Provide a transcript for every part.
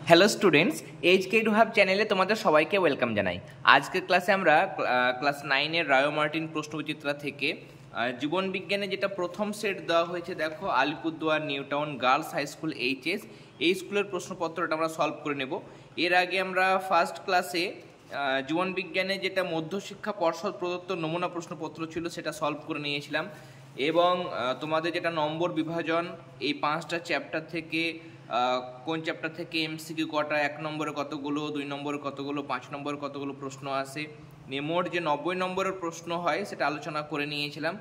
Hello students, HK two hub চ্যানেলে তোমাদের সবাইকে ওয়েলকাম জানাই। আজকের ক্লাসে আমরা ক্লাস 9-এর রায়ো মার্টিন প্রশ্নবিচিত্রা থেকে জীবন বিজ্ঞানে যেটা প্রথম সেট দেওয়া হয়েছে, দেখো Alipurduar new town girls high school HS, এই স্কুলের প্রশ্নপত্রটা আমরা সলভ করে নেব। এর আগে আমরা ফার্স্ট ক্লাসে জীবন বিজ্ঞানে যেটা মধ্যশিক্ষা পর্ষদ প্রদত্ত নমুনা প্রশ্নপত্র ছিল সেটা সলভ করে নিয়েছিলাম, এবং তোমাদের যেটা নম্বর বিভাজন এই 5টা চ্যাপ্টার থেকে কোন চ্যাপ্টার থেকে এমসিকিউ কটা, 1 নম্বরে কতগুলো, 2 নম্বরে কতগুলো, 5 নম্বরে কতগুলো প্রশ্ন আসে, মোট যে 90 নম্বরের প্রশ্ন হয় সেটা আলোচনা করে নিয়েছিলাম।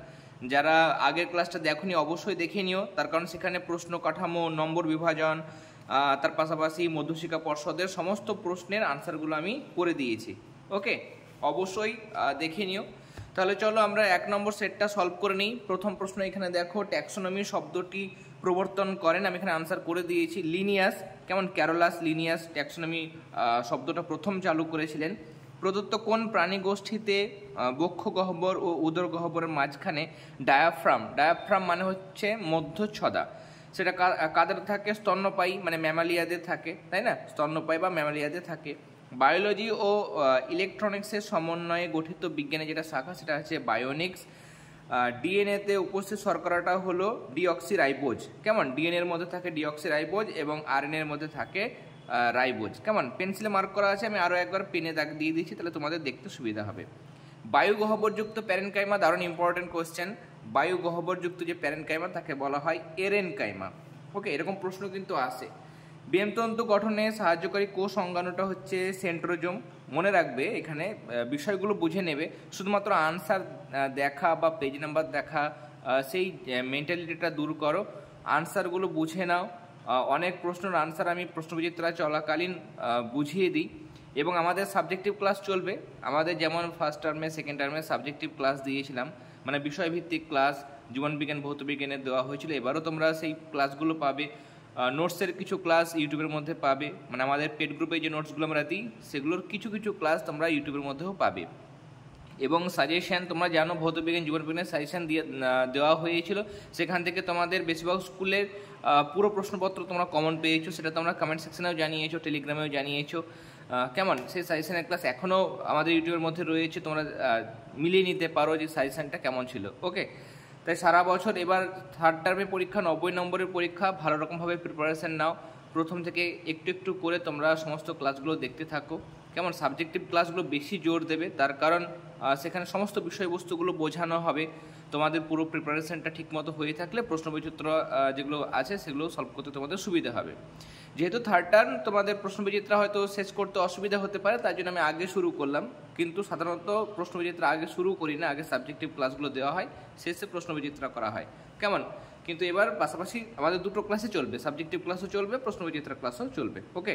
যারা আগের ক্লাসটা দেখোনি অবশ্যই দেখে নিও, তার কারণ সেখানে প্রশ্ন কাঠামো, নম্বর বিভাজন, তার পাশাপাশি মধ্যশিক্ষা পর্ষদের সমস্ত প্রশ্নের আনসারগুলো আমি করে দিয়েছি। ওকে, অবশ্যই দেখে নিও। তাহলে চলো আমরা 1 নম্বর সেটটা সলভ করে নিই। প্রথম প্রশ্ন এখানে দেখো, ট্যাক্সোনমি শব্দটি প্রবর্তন করেন, আমি এখানে আনসার করে দিয়েছি লিনিয়াস। কেমন, ক্যারোলাস লিনিয়াস ট্যাক্সোনমি শব্দটা প্রথম চালু করেছিলেন। প্রদত্ত কোন প্রাণী গোষ্ঠীতে বক্ষ গহ্বর ও উদর গহ্বরের মাঝখানে ডায়াফ্রাম মানে হচ্ছে মধ্যচ্ছদা, সেটা কাদের থাকে? স্তন্যপায়ী মানে ম্যামালিয়াদের থাকে, তাই না? স্তন্যপায়ী বা ম্যামালিয়াদের থাকে। বায়োলজি ও ইলেকট্রনিক্সের সমন্বয়ে গঠিত বিজ্ঞানের যেটা শাখা সেটা হচ্ছে বায়োনিক্স। ডিএনএতে উপস্থিত শর্করাটা হলো ডিঅক্সিরাইবোজ। কেমন, ডিএনএর মধ্যে থাকে ডিঅক্সিরাইবোজ এবং আরএনএর মধ্যে থাকে রাইবোজ। কেমন, পেন্সিলে মার্ক করা আছে, আমি আরও একবার পেনে দাগ দিয়ে দিচ্ছি, তাহলে তোমাদের দেখতে সুবিধা হবে। বায়ু গহ্বরযুক্ত প্যারেনকাইমা, দারুণ ইম্পর্টেন্ট কোয়েশ্চেন। বায়ু গহ্বরযুক্ত যে প্যারেনকাইমা তাকে বলা হয় এরেনকাইমা। ওকে, এরকম প্রশ্ন কিন্তু আসে। বেমতন্তু গঠনে সাহায্যকারী কোষ অঙ্গাণুটা হচ্ছে সেন্ট্রোজোম। মনে রাখবে, এখানে বিষয়গুলো বুঝে নেবে, শুধুমাত্র আনসার দেখা বা পেজ নাম্বার দেখা সেই মেন্টালিটিটা দূর করো, আনসারগুলো বুঝে নাও। অনেক প্রশ্নের আনসার আমি প্রশ্নবিচিত্রা চলাকালীন বুঝিয়ে দিই, এবং আমাদের সাবজেক্টিভ ক্লাস চলবে। আমাদের যেমন ফার্স্ট টার্মে সেকেন্ড টার্মে সাবজেক্টিভ ক্লাস দিয়েছিলাম, মানে বিষয়ভিত্তিক ক্লাস জীবনবিজ্ঞান ভৌতবিজ্ঞানের দেওয়া হয়েছিল, এবারও তোমরা সেই ক্লাসগুলো পাবে। নোটসের কিছু ক্লাস ইউটিউবের মধ্যে পাবে, মানে আমাদের পেড গ্রুপে যে নোটসগুলো আমরা দিই সেগুলোর কিছু কিছু ক্লাস তোমরা ইউটিউবের মধ্যেও পাবে। এবং সাজেশান, তোমরা জানো ভৌতবিজ্ঞান জীবনবিজ্ঞানের সাজেশান দেওয়া হয়েছিল, সেখান থেকে তোমাদের বেশিরভাগ স্কুলের পুরো প্রশ্নপত্র তোমরা কমন পেয়েছো, সেটা তোমরা কমেন্ট সেকশনেও জানিয়েছো, টেলিগ্রামেও জানিয়েছো। কেমন, সেই সাজেশানের ক্লাস এখনও আমাদের ইউটিউবের মধ্যে রয়েছে, তোমরা মিলিয়ে নিতে পারো যে সাজেশানটা কেমন ছিল। ওকে, তাই সারা বছর এবার থার্ড টার্মে পরীক্ষা, 90 নম্বরের পরীক্ষা, ভালো রকমভাবে প্রিপারেশান নাও। প্রথম থেকে একটু একটু করে তোমরা সমস্ত ক্লাসগুলো দেখতে থাকো। কেমন, সাবজেক্টিভ ক্লাসগুলো বেশি জোর দেবে, তার কারণ সেখানে সমস্ত বিষয়বস্তুগুলো বোঝানো হবে। তোমাদের পুরো প্রিপারেশানটা ঠিকমতো হয়ে থাকলে প্রশ্নবিচিত্র যেগুলো আছে সেগুলো সলভ করতে তোমাদের সুবিধা হবে। যেহেতু থার্ড টার্ম, তোমাদের প্রশ্নবিচিত্রা হয়তো শেষ করতে অসুবিধা হতে পারে, তাই জন্য আমি আগে শুরু করলাম, কিন্তু সাধারণত প্রশ্নবিচিত্রা আগে শুরু করি না, আগে সাবজেক্টিভ ক্লাসগুলো দেওয়া হয়, শেষে প্রশ্নবিচিত্রা করা হয়। কেমন, কিন্তু এবার পাশাপাশি আমাদের দুটো ক্লাসে চলবে, সাবজেক্টিভ ক্লাসও চলবে, প্রশ্নবিচিত্রা ক্লাসও চলবে। ওকে,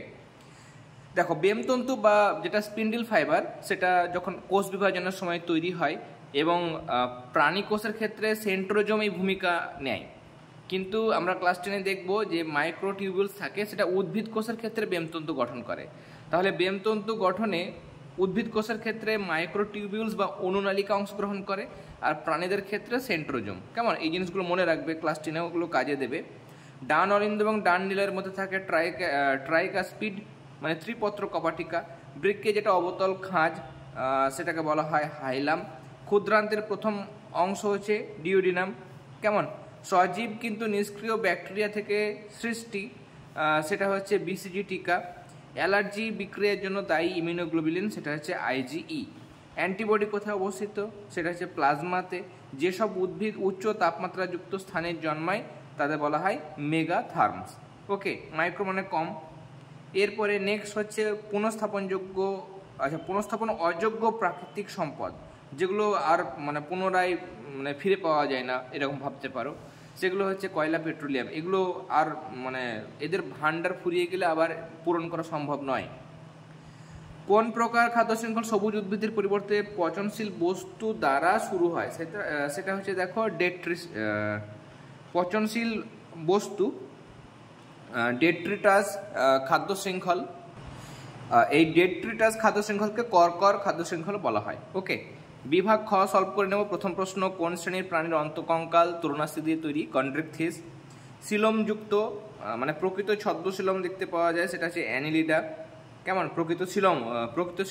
দেখো বেমতন্তু বা যেটা স্পিন্ডিল ফাইবার, সেটা যখন কোষ বিভাজনের সময় তৈরি হয়, এবং প্রাণী কোষের ক্ষেত্রে সেন্ট্রোজোম এই ভূমিকা নেয়। কিন্তু আমরা ক্লাস 10-এ দেখব যে মাইক্রোটিউবিউলস থাকে, সেটা উদ্ভিদ কোষের ক্ষেত্রে বেমতন্তু গঠন করে। তাহলে বেমতন্তু গঠনে উদ্ভিদ কোষের ক্ষেত্রে মাইক্রোটিউবিউলস বা অনুনালিকা অংশগ্রহণ করে, আর প্রাণীদের ক্ষেত্রে সেন্ট্রোজোম। কেমন, এই জিনিসগুলো মনে রাখবে, ক্লাস 10-এ ওগুলো কাজে দেবে। ডান অলিন্দ এবং ডান নীলের মধ্যে থাকে ট্রাইকাস্পিড মানে ত্রিপত্র কপাটিকা। বৃক্কে যেটা অবতল খাঁজ, সেটাকে বলা হয় হাইলাম। ক্ষুদ্রান্তের প্রথম অংশ হচ্ছে ডিওডিনাম। কেমন, সজীব কিন্তু নিষ্ক্রিয় ব্যাকটেরিয়া থেকে সৃষ্টি, সেটা হচ্ছে বিসিজি টিকা। অ্যালার্জি বিক্রিয়ার জন্য দায়ী ইমিউনোগ্লোবুলিন, সেটা হচ্ছে আইজিই। অ্যান্টিবডি কোথায় অবস্থিত? সেটা হচ্ছে প্লাজমাতে। যেসব উদ্ভিদ উচ্চ তাপমাত্রাযুক্ত স্থানে জন্মায় তাদের বলা হয় মেগাথার্মস। ওকে, মাইক্রো মানে কম। এরপরে নেক্সট হচ্ছে পুনঃস্থাপনযোগ্য, আচ্ছা পুনঃস্থাপন অযোগ্য প্রাকৃতিক সম্পদ, যেগুলো আর মানে পুনরায় মানে ফিরে পাওয়া যায় না এরকম ভাবতে পারো, সেগুলো হচ্ছে কয়লা, পেট্রোলিয়াম। এগুলো আর মানে এদের ভান্ডার ফুরিয়ে গেলে আবার পূরণ করা সম্ভব নয়। কোন প্রকার খাদ্য শৃঙ্খল সবুজ উদ্ভিদের পরিবর্তে পচনশীল বস্তু দ্বারা শুরু হয়? সেটা হচ্ছে দেখো পচনশীল বস্তু, ডেট্রিটাস খাদ্য শৃঙ্খল। এই ডেট্রিটাস খাদ্য শৃঙ্খলকে কর্কর খাদ্য শৃঙ্খল বলা হয়। ওকে, বিভাগ খ সলভ করে নেব। প্রথম প্রশ্ন, কোন শ্রেণীর প্রাণীর অন্তঃকঙ্কাল তরুণাস্থি দিয়ে তৈরি? কন্ড্রিকথিস। সিলোমযুক্ত মানে প্রকৃত ছদ্মশিলম দেখতে পাওয়া যায়, সেটা হচ্ছে অ্যানিলিডা। কেমন প্রকৃত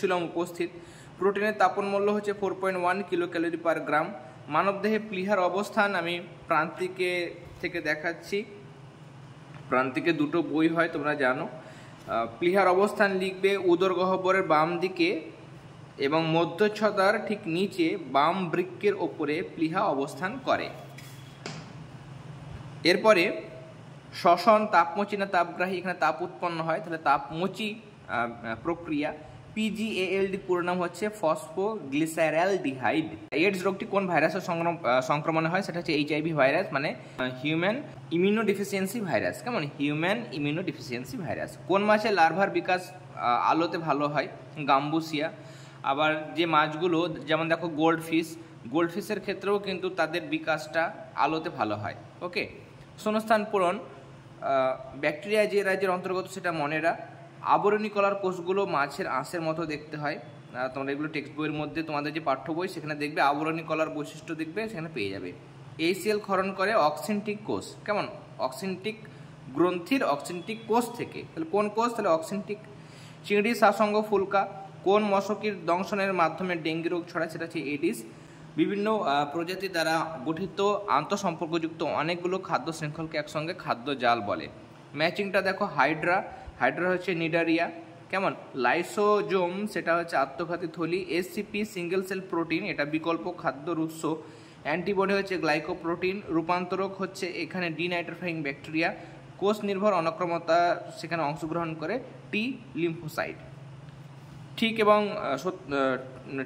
শিলম উপস্থিত। প্রোটিনের তাপন মূল্য হচ্ছে 4.1 কিলো ক্যালোরি পার গ্রাম। মানবদেহে প্লীহার অবস্থান আমি প্রান্তিকে থেকে দেখাচ্ছি। প্রান্তিকে দুটো বই হয় তোমরা জানো। প্লীহার অবস্থান লিখবে উদর গহ্বরের বাম দিকে এবং মধ্যচ্ছদার ঠিক নিচে বাম বৃক্কের ওপরে প্লীহা অবস্থান করে। এরপরে শ্বসন তাপমোচী না তাপগ্রাহী, এখানে তাপ উৎপন্ন হয়, তাহলে তাপমোচী প্রক্রিয়া। পিজিএএলডি পুরো নাম হচ্ছে ফসফোগ্লিসারালডিহাইড। এইডস রোগটি কোন ভাইরাসের সংক্রমণে হয়, সেটা হচ্ছে এইচআইভি ভাইরাস, মানে হিউম্যান ইমিউনোডিফিসিয়েন্সি ভাইরাস। কেমন? Human immunodeficiency virus. কোন মাছে লার্ভার বিকাশ আলোতে ভালো হয়? গাম্বুসিয়া। আবার যে মাছগুলো, যেমন দেখো গোল্ডফিশের ক্ষেত্রেও কিন্তু তাদের বিকাশটা আলোতে ভালো হয়। ওকে। শূন্যস্থান পূরণ। ব্যাকটেরিয়া যে রাজ্যের অন্তর্গত সেটা মনেরা। আবরণী কলার কোষগুলো মাছের আঁশের মতো দেখতে হয়। তোমরা এগুলো টেক্সট বইয়ের মধ্যে তোমাদের যে পাঠ্য বই সেখানে দেখবে আবরণী কলার বৈশিষ্ট্য দেখবে, সেখানে পেয়ে যাবে। ACL ক্ষরণ করে অক্সিনটিক কোষ। কেমন? অক্সিনটিক গ্রন্থির অক্সিনটিক কোষ থেকে। তাহলে কোন কোষ? তাহলে অক্সিনটিক। চিংড়ি শ্বাসঙ্গ ফুলকা। কোন মশকির দংশনের মাধ্যমে ডেঙ্গি রোগ ছড়ায়, সেটা হচ্ছে এডিস। বিভিন্ন প্রজাতি দ্বারা গঠিত আন্তঃসম্পর্কযুক্ত অনেকগুলো খাদ্য শৃঙ্খলকে একসঙ্গে খাদ্য জাল বলে। ম্যাচিংটা দেখো, হাইড্রা হচ্ছে নিডারিয়া। কেমন? লাইসোজোম সেটা হচ্ছে আত্মঘাতী থলি। SCP সিঙ্গেল সেল প্রোটিন, এটা বিকল্প খাদ্য উৎস। অ্যান্টিবডি হচ্ছে গ্লাইকোপ্রোটিন। রূপান্তরক হচ্ছে এখানে ডিনাইট্রিফাইং ব্যাকটেরিয়া। কোষ নির্ভর অনক্রমতা সেখানে অংশগ্রহণ করে টি লিম্ফোসাইট। ঠিক এবং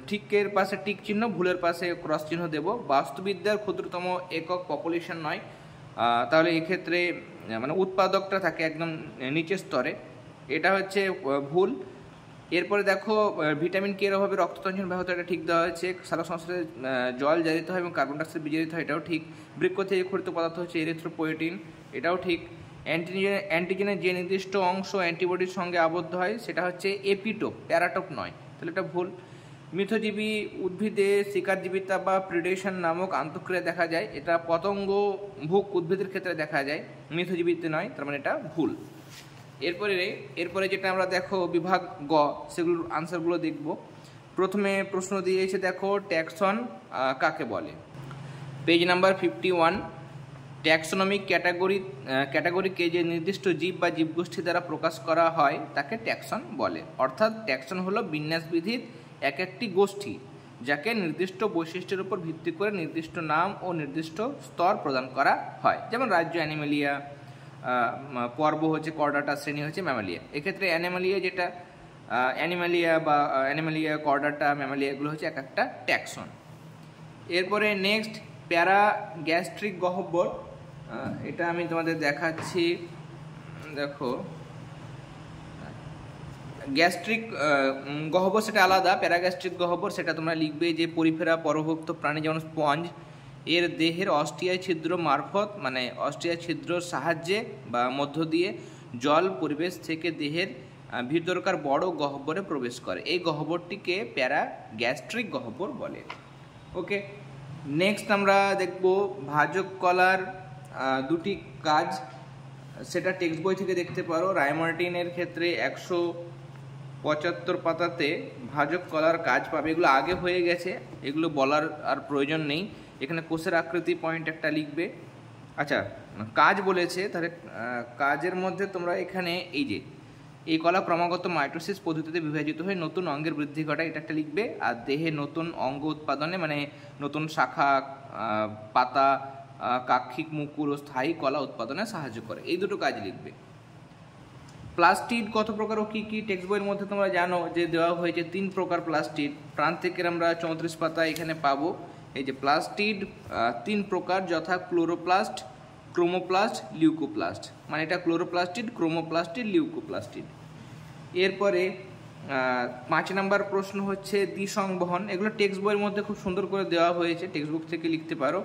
ঠিকের পাশে টিক চিহ্ন, ভুলের পাশে ক্রস চিহ্ন দেব। বাস্তুবিদ্যার ক্ষুদ্রতম একক পপুলেশন নয়, তাহলে এক্ষেত্রে মানে উৎপাদকটা থাকে একদম নিচের স্তরে, এটা হচ্ছে ভুল। এরপরে দেখো ভিটামিন কে এর অভাবে রক্ততঞ্চন ব্যাহত, এটা ঠিক দেওয়া হয়েছে। সালোক সংশ্লেষে জল জারিত হয় এবং কার্বন ডাইঅক্সাইড বিজারিত হয়, এটাও ঠিক। বৃক্ক থেকে খরিত পদার্থ হচ্ছে এরিথ্রোপোয়েটিন, এটাও ঠিক। অ্যান্টিজেনের যে নির্দিষ্ট অংশ অ্যান্টিবডির সঙ্গে আবদ্ধ হয় সেটা হচ্ছে এপিটোপ, প্যারাটোপ নয়, তাহলে এটা ভুল। মিথজীবী উদ্ভিদে শিকারজীবিতা বা প্রিডেশন নামক আন্তঃক্রিয়া দেখা যায়, এটা পতঙ্গ ভুক উদ্ভিদের ক্ষেত্রে দেখা যায়, মিথজীবীতে নয়, তার মানে এটা ভুল। এরপরে যেটা আমরা দেখো বিভাগ গ, সেগুলোর আনসারগুলো দেখব। প্রথমে প্রশ্ন দিয়েছে দেখো, ট্যাক্সন কাকে বলে? Page number 51। ট্যাক্সোনমিক ক্যাটাগরিকে যে নির্দিষ্ট জীব বা জীবগোষ্ঠী দ্বারা প্রকাশ করা হয় তাকে ট্যাক্সন বলে। অর্থাৎ ট্যাক্সন হলো বিন্যাসবিধির এক একটি গোষ্ঠী যাকে নির্দিষ্ট বৈশিষ্ট্যের উপর ভিত্তি করে নির্দিষ্ট নাম ও নির্দিষ্ট স্তর প্রদান করা হয়। যেমন রাজ্য অ্যানিমেলিয়া, পর্ব হচ্ছে কর্ডাটা, শ্রেণী হচ্ছে ম্যামালিয়া। এক্ষেত্রে অ্যানিমালিয়া, কর্ডাটা, ম্যামালিয়া এগুলো হচ্ছে এক একটা ট্যাক্সন। এরপরে নেক্সট প্যারাগ্যাস্ট্রিক গহ্বর, এটা আমি তোমাদের দেখাচ্ছি। দেখো গ্যাস্ট্রিক গহ্বর সেটা আলাদা, প্যারাগ্যাস্ট্রিক গহ্বর সেটা তোমরা লিখবে যে পরিফেরা পরভুক্ত প্রাণী যেমন স্পঞ্জ এর দেহের অস্টিয়া ছিদ্র মারফত, মানে অস্টিয়া ছিদ্রর সাহায্যে বা মধ্য দিয়ে জল পরিবেশ থেকে দেহের ভিতরকার বড় গহ্বরে প্রবেশ করে। এই গহ্বরটিকে প্যারাগ্যাস্ট্রিক গহ্বর বলে। ওকে। নেক্সট আমরা দেখব ভাজক কলার দুটি কাজ, সেটা টেক্সট বই থেকে দেখতে পারো। রায়মার্টিনের ক্ষেত্রে 175 পাতাতে ভাজক কলার কাজ পাবে। এগুলো আগে হয়ে গেছে, এগুলো বলার আর প্রয়োজন নেই। এখানে কোষের আকৃতি পয়েন্ট একটা লিখবে। আচ্ছা, কাজ বলেছে, তাহলে কাজের মধ্যে তোমরা এখানে এই কলা ক্রমাগত মাইটোসিস পদ্ধতিতে বিভাজিত হয়ে নতুন অঙ্গের বৃদ্ধি ঘটায়, এটা একটা লিখবে। আর দেহে নতুন অঙ্গ উৎপাদনে, মানে নতুন শাখা, পাতা, কাক্ষিক, মুকুল ও স্থায়ী কলা উৎপাদনে সাহায্য করে। এই দুটো কাজ লিখবে। প্লাস্টিড কত প্রকার ও কী কী? টেক্সট বইয়ের মধ্যে তোমরা জানো যে দেওয়া হয়েছে 3 প্রকার প্লাস্টিড। প্রান্তিকের আমরা 34 পাতা এখানে পাবো। এই যে প্লাস্টিড 3 প্রকার, যথা ক্লোরোপ্লাস্ট, ক্রোমোপ্লাস্ট, লিউকোপ্লাস্ট। মানে এটা ক্লোরোপ্লাস্টিড, ক্রোমোপ্লাস্টিড, লিউকোপ্লাস্টিড। এরপরে 5 নাম্বার প্রশ্ন হচ্ছে দ্বিসংবহন। এগুলো টেক্সট বইয়ের মধ্যে খুব সুন্দর করে দেওয়া হয়েছে, টেক্সট বুক থেকে লিখতে পারো,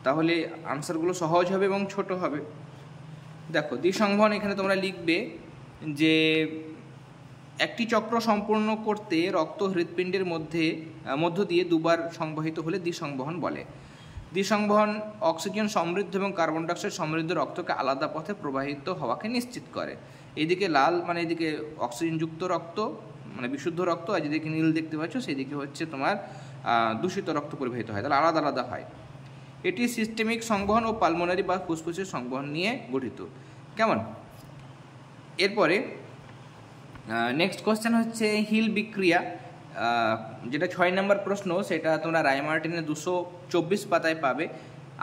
তাহলে আনসারগুলো সহজ হবে এবং ছোট হবে। দেখো দ্বিসংবহন, এখানে তোমরা লিখবে যে একটি চক্র সম্পূর্ণ করতে রক্ত হৃৎপিণ্ডের মধ্য দিয়ে দুবার সংবহিত হলে দ্বিসংবহন বলে। দ্বিসংবহন অক্সিজেন সমৃদ্ধ এবং কার্বন ডাইঅক্সাইড সমৃদ্ধ রক্তকে আলাদা পথে প্রবাহিত হওয়াকে নিশ্চিত করে। এইদিকে লাল মানে এদিকে অক্সিজেনযুক্ত রক্ত মানে বিশুদ্ধ রক্ত, আর যেদিকে নীল দেখতে পাচ্ছ সেদিকে হচ্ছে তোমার দূষিত রক্ত পরিবাহিত হয়, তাহলে আলাদা আলাদা হয়। এটি সিস্টেমিক সংবহন ও পালমোনারি বা ফুসফুসের সংবহন নিয়ে গঠিত। কেমন? এরপরে নেক্সট কোশ্চেন হচ্ছে হিল বিক্রিয়া, যেটা 6 নম্বর প্রশ্ন, সেটা তোমরা রায়মার্টিনের 224 পাতায় পাবে।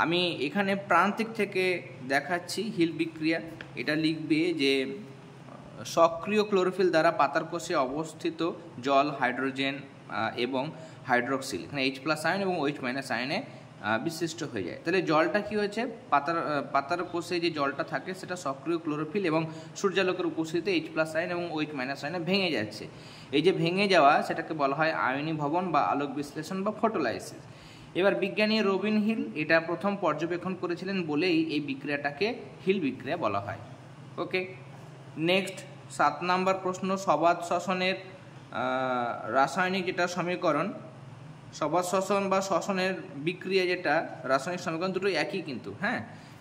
আমি এখানে প্রান্তিক থেকে দেখাচ্ছি হিল বিক্রিয়া। এটা লিখবে যে সক্রিয় ক্লোরোফিল দ্বারা পাতার কোষে অবস্থিত জল, হাইড্রোজেন এবং হাইড্রোক্সিল, এখানে H+ আয়ন এবং OH- আয়নে বিশিষ্ট হয়ে যায়। তাহলে জলটা কি হয়েছে, পাতার কোষে যে জলটা থাকে সেটা সক্রিয় ক্লোরোফিল এবং সূর্যালোকের উপস্থিতিতে H+ আয়ন এবং OH- আয়নে ভেঙে যাচ্ছে। এই যে ভেঙে যাওয়া সেটাকে বলা হয় আয়নীভবন বা আলোক বিশ্লেষণ বা ফটোলাইসিস। এবার বিজ্ঞানী রবিন হিল এটা প্রথম পর্যবেক্ষণ করেছিলেন বলেই এই বিক্রিয়াটাকে হিল বিক্রিয়া বলা হয়। ওকে, নেক্সট 7 নম্বর প্রশ্ন, সবাত শ্বসনের রাসায়নিক যেটা সমীকরণ, সবাত শ্বসন বা শ্বসনের বিক্রিয়া যেটা রাসায়নিক সমীকরণ দুটো একই কিন্তু, হ্যাঁ।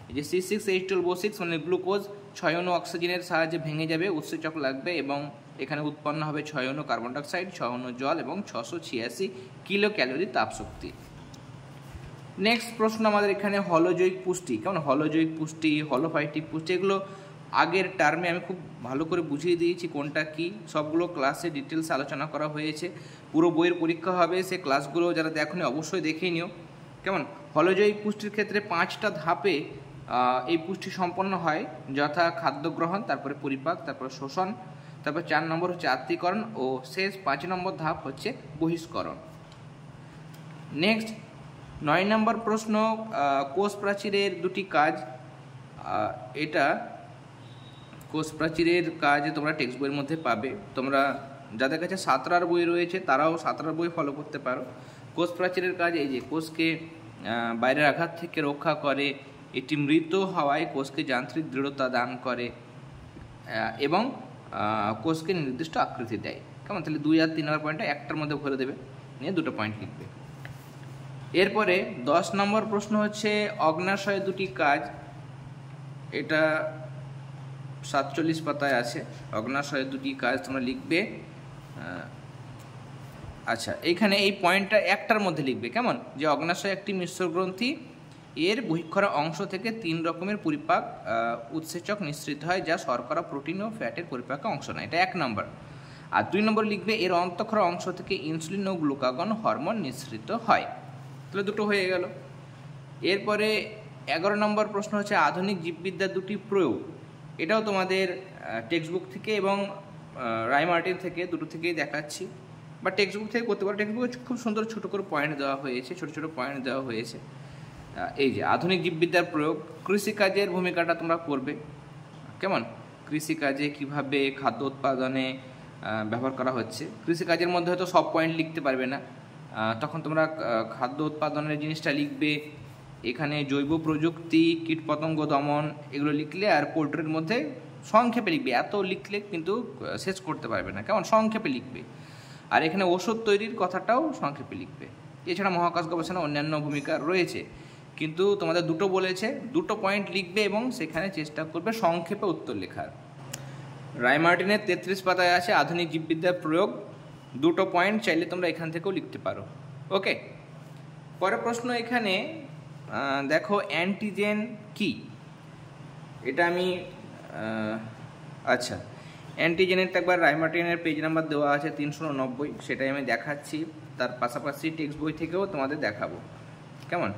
এই যে C6H12O6 মানে গ্লুকোজ 6 অণু অক্সিজেনের সাহায্যে ভেঙে যাবে, উৎসেচক লাগবে এবং এখানে উৎপন্ন হবে 6 অণু কার্বন ডাইঅক্সাইড, 6 অণু জল এবং 686 কিলো ক্যালোরি তাপশক্তি। নেক্সট প্রশ্ন আমাদের এখানে হলোজৈবিক পুষ্টি। কেমন? হলোজৈবিক পুষ্টি, হলোফাইটিক পুষ্টি, এগুলো আগের টার্মে আমি খুব ভালো করে বুঝিয়ে দিয়েছি কোনটা কি, সবগুলো ক্লাসে ডিটেলস আলোচনা করা হয়েছে। পুরো বইয়ের পরীক্ষা হবে, সে ক্লাসগুলো যারা দেখোনি অবশ্যই দেখে নিও। কেমন? হলোজৈবিক পুষ্টির ক্ষেত্রে 5টা ধাপে এই পুষ্টি সম্পন্ন হয়, যথা খাদ্য গ্রহণ, তারপরে পরিপাক, তারপরে শোষণ, তারপর 4 নম্বর হচ্ছে আত্তীকরণ ও শেষ 5 নম্বর ধাপ হচ্ছে বহিষ্করণ। নেক্সট 9 নম্বর প্রশ্ন, কোষ প্রাচীরের দুটি কাজ। এটা কোষ প্রাচীরের কাজ তোমরা টেক্সট বইয়ের মধ্যে পাবে। তোমরা যাদের কাছে সাঁতরার বই রয়েছে তারাও সাঁতরার বই ফলো করতে পারো। কোষ প্রাচীরের কাজ এই যে কোষকে বাইরের আঘাত থেকে রক্ষা করে, এটি মৃত হওয়ায় কোষকে যান্ত্রিক দৃঢ়তা দান করে এবং কোষকে নির্দিষ্ট আকৃতি দেয়। কেমন? তাহলে 2 আর 3 নম্বর পয়েন্টটা একটার মধ্যে ভরে দেবে, নিয়ে 2টো পয়েন্ট লিখবে। এরপরে 10 নম্বর প্রশ্ন হচ্ছে অগ্ন্যাশয়ের দুটি কাজ। এটা 47 পাতায় আছে। অগ্ন্যাশয়ের দুটি কাজ তোমরা লিখবে। আচ্ছা, এইখানে এই পয়েন্টটা একটার মধ্যে লিখবে। কেমন? যে অগ্ন্যাশয় একটি মিশ্র গ্রন্থি, এর বহিঃক্ষরা অংশ থেকে 3 রকমের পরিপাক উৎসেচক নিঃসৃত হয়, যা শর্করা, প্রোটিন ও ফ্যাটের পরিপাকে অংশ নেয়। এটা 1 নম্বর। আর 2 নম্বর লিখবে এর অন্তঃক্ষরা অংশ থেকে ইনসুলিন ও গ্লুকাগন হরমোন নিঃসৃত হয়। তাহলে 2টো হয়ে গেল। এরপরে 11 নম্বর প্রশ্ন হচ্ছে আধুনিক জীববিদ্যার দুটি প্রয়োগ। এটাও তোমাদের টেক্সট বুক থেকে এবং রায়মার্টিন থেকে, দুটো থেকেই দেখাচ্ছি, বা টেক্সট বুক থেকে করতে পারো। টেক্সট বুকে খুব সুন্দর ছোটো করে পয়েন্ট দেওয়া হয়েছে, ছোটো ছোটো পয়েন্ট দেওয়া হয়েছে। এই যে আধুনিক জীববিদ্যার প্রয়োগ, কৃষিকাজের ভূমিকাটা তোমরা করবে। কেমন? কৃষিকাজে কিভাবে খাদ্য উৎপাদনে ব্যবহার করা হচ্ছে। কৃষিকাজের মধ্যে হয়তো সব পয়েন্ট লিখতে পারবে না, তখন তোমরা খাদ্য উৎপাদনের জিনিসটা লিখবে। এখানে জৈব প্রযুক্তি, কীটপতঙ্গ দমন এগুলো লিখলে, আর পোল্ট্রির মধ্যে সংক্ষেপে লিখবে। এত লিখলে কিন্তু শেষ করতে পারবে না, কেমন? সংক্ষেপে লিখবে। আর এখানে ওষুধ তৈরির কথাটাও সংক্ষেপে লিখবে। এছাড়া মহাকাশ গবেষণা অন্যান্য ভূমিকা রয়েছে, কিন্তু তোমাদের 2টো বলেছে, 2টো পয়েন্ট লিখবে এবং সেখানে চেষ্টা করবে সংক্ষেপে উত্তর লেখার। রায়মার্টিনের 33 পাতায় আছে আধুনিক জীববিদ্যার প্রয়োগ, 2টো পয়েন্ট চাইলে তোমরা এখান থেকেও লিখতে পারো। ওকে, পরের প্রশ্ন এখানে দেখো অ্যান্টিজেন কি। এটা আমি আচ্ছা, অ্যান্টিজেনেরটা একবার রায়মার্টিনের পেজ নাম্বার দেওয়া আছে 390, সেটাই আমি দেখাচ্ছি। তার পাশাপাশি টেক্সট বই থেকেও তোমাদের দেখাবো। কেমন?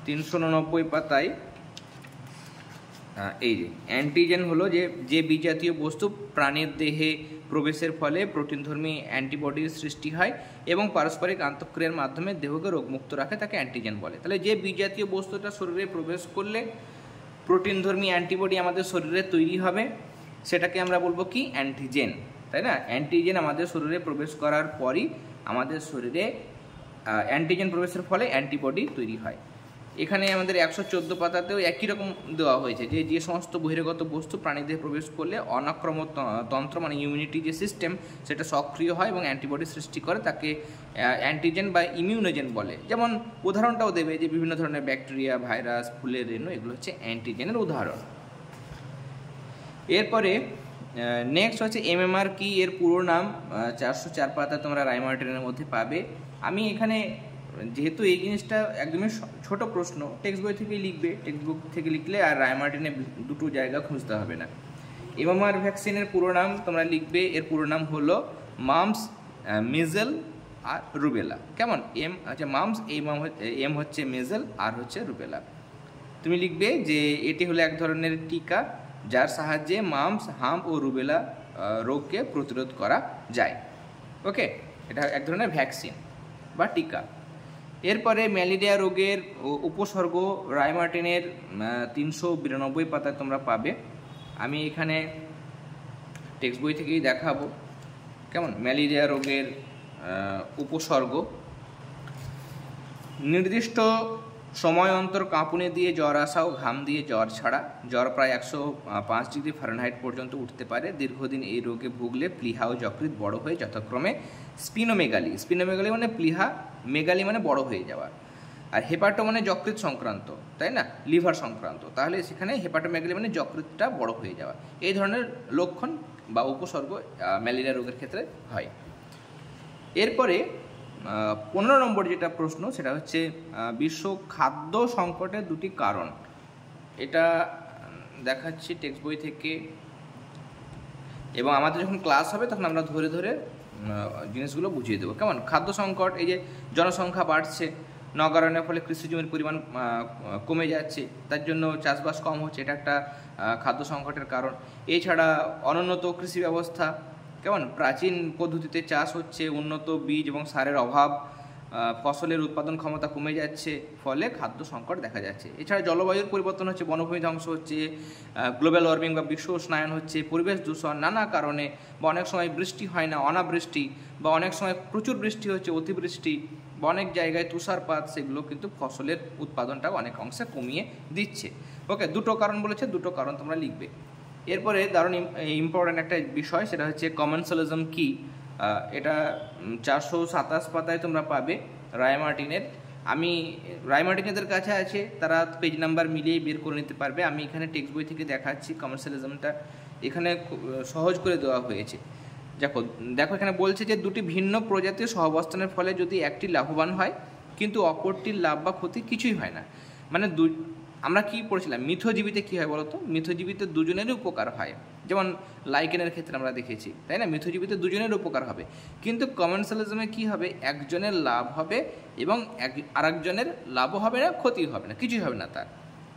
390 পাতায় এই যে অ্যান্টিজেন হলো যে বিজাতীয় বস্তু প্রাণীর দেহে প্রবেশের ফলে প্রোটিনধর্মী অ্যান্টিবডির সৃষ্টি হয় এবং পারস্পরিক আন্তঃক্রিয়ার মাধ্যমে দেহকে রোগমুক্ত রাখে, তাকে অ্যান্টিজেন বলে। তাহলে যে বিজাতীয় বস্তুটা শরীরে প্রবেশ করলে প্রোটিনধর্মী অ্যান্টিবডি আমাদের শরীরে তৈরি হবে, সেটাকে আমরা বলবো কি? অ্যান্টিজেন, তাই না? অ্যান্টিজেন আমাদের শরীরে প্রবেশ করার পরই আমাদের শরীরে অ্যান্টিজেন প্রবেশের ফলে অ্যান্টিবডি তৈরি হয়। এখানে আমাদের 114 পাতাতেও একই রকম দেওয়া হয়েছে যে যে সমস্ত বহিরাগত বস্তু প্রাণীদেহে প্রবেশ করলে অনাক্রমক তন্ত্র মানে ইমিউনিটি যে সিস্টেম সেটা সক্রিয় হয় এবং অ্যান্টিবডি সৃষ্টি করে, তাকে অ্যান্টিজেন বা ইমিউনোজেন বলে। যেমন উদাহরণটাও দেবে যে বিভিন্ন ধরনের ব্যাকটেরিয়া, ভাইরাস, ফুলের রেণু, এগুলো হচ্ছে অ্যান্টিজেনের উদাহরণ। এরপরে নেক্সট হচ্ছে এমএমআর কি, এর পুরো নাম 404 পাতা তোমরা রায়মার্টিনের মধ্যে পাবে। আমি এখানে যেহেতু এই জিনিসটা একদমই ছোট প্রশ্ন, টেক্সট বই থেকেই লিখবে, টেক্সট বুক থেকে লিখলে আর রায়মার্টিনে দুটো জায়গা খুঁজতে হবে না। এমএমআর ভ্যাকসিনের পুরো নাম তোমরা লিখবে, এর পুরো নাম হলো মাম্পস, মেজেল আর রুবেলা। কেমন? এম আচ্ছা মাম্পস, এম হচ্ছে মেজেল, আর হচ্ছে রুবেলা। তুমি লিখবে যে এটি হলো এক ধরনের টিকা যার সাহায্যে মাম্পস, হাম্প ও রুবেলা রোগকে প্রতিরোধ করা যায়। ওকে, এটা এক ধরনের ভ্যাকসিন বা টিকা। এরপরে ম্যালেরিয়া রোগের উপসর্গ রায়মার্টিনের 392 পাতায় তোমরা পাবে। আমি এখানে টেক্সট বই থেকেই দেখাবো। কেমন? ম্যালেরিয়া রোগের উপসর্গ: নির্দিষ্ট সময় অন্তর কাঁপুনি দিয়ে জ্বর আসা ও ঘাম দিয়ে জ্বর ছাড়া। জ্বর প্রায় 105 ডিগ্রি ফারেনহাইট পর্যন্ত উঠতে পারে। দীর্ঘদিন এই রোগে ভুগলে প্লীহা ও যকৃৎ বড় হয়ে যথাক্রমে স্পিনোমেগালি, স্পিনোমেগালি মানে প্লীহা, মেগালি মানে বড় হয়ে যাওয়া, আর হেপাটো মানে যকৃৎ সংক্রান্ত, তাই না, লিভার সংক্রান্ত, তাহলে সেখানে হেপাটোমেগালি মানে যকৃৎটা বড় হয়ে যাওয়া। এই ধরনের লক্ষণ বা উপসর্গ ম্যালেরিয়া রোগের ক্ষেত্রে হয়। এরপরে 15 নম্বর যেটা প্রশ্ন সেটা হচ্ছে বিশ্ব খাদ্য সংকটের দুটি কারণ। এটা দেখাচ্ছি টেক্সট বই থেকে, এবং আমাদের যখন ক্লাস হবে তখন আমরা ধরে ধরে জিনিসগুলো বুঝিয়ে দেবো। কেমন? খাদ্য সংকট, এই যে জনসংখ্যা বাড়ছে, নগরায়নের ফলে কৃষি জমির পরিমাণ কমে যাচ্ছে, তার জন্য চাষবাস কম হচ্ছে, এটা একটা খাদ্য সংকটের কারণ। এছাড়া অনুন্নত কৃষি ব্যবস্থা, কেমন, প্রাচীন পদ্ধতিতে চাষ হচ্ছে, উন্নত বীজ এবং সারের অভাব, ফসলের উৎপাদন ক্ষমতা কমে যাচ্ছে, ফলে খাদ্য সংকট দেখা যাচ্ছে। এছাড়া জলবায়ুর পরিবর্তন হচ্ছে, বনভূমি ধ্বংস হচ্ছে, গ্লোবাল ওয়ার্মিং বা বিশ্ব উষ্ণায়ন হচ্ছে, পরিবেশ দূষণ নানা কারণে, বা অনেক সময় বৃষ্টি হয় না, অনাবৃষ্টি, বা অনেক সময় প্রচুর বৃষ্টি হচ্ছে, অতিবৃষ্টি, বা অনেক জায়গায় তুষারপাত, সেগুলো কিন্তু ফসলের উৎপাদনটাও অনেক অংশে কমিয়ে দিচ্ছে। ওকে, দুটো কারণ বলেছে, দুটো কারণ তোমরা লিখবে। এরপরে দারুণ ইম্পর্ট্যান্ট একটা বিষয়, সেটা হচ্ছে কমেন্সালিজম কি। এটা 427 পাতায় তোমরা পাবে রায়মার্টিনের। আমি রায়মার্টিনেদের কাছে আছে, তারা পেজ নাম্বার মিলিয়েই বের করে নিতে পারবে। আমি এখানে টেক্সট বই থেকে দেখাচ্ছি। কমেন্সালিজমটা এখানে সহজ করে দেওয়া হয়েছে। দেখো এখানে বলছে যে দুটি ভিন্ন প্রজাতির সহাবস্থানের ফলে যদি একটি লাভবান হয় কিন্তু অপরটির লাভ বা ক্ষতি কিছুই হয় না। মানে আমরা কি পড়েছিলাম, মিথজীবীতে কী হয় বলতো? মিথজীবীতে দুজনেরই উপকার হয়, যেমন লাইকেনের ক্ষেত্রে আমরা দেখেছি, তাই না? মিথজীবীতে দুজনের উপকার হবে, কিন্তু কমেন্সালিজমে কি হবে? একজনের লাভ হবে এবং আরেকজনের লাভও হবে না, ক্ষতি হবে না, কিছুই হবে না তার।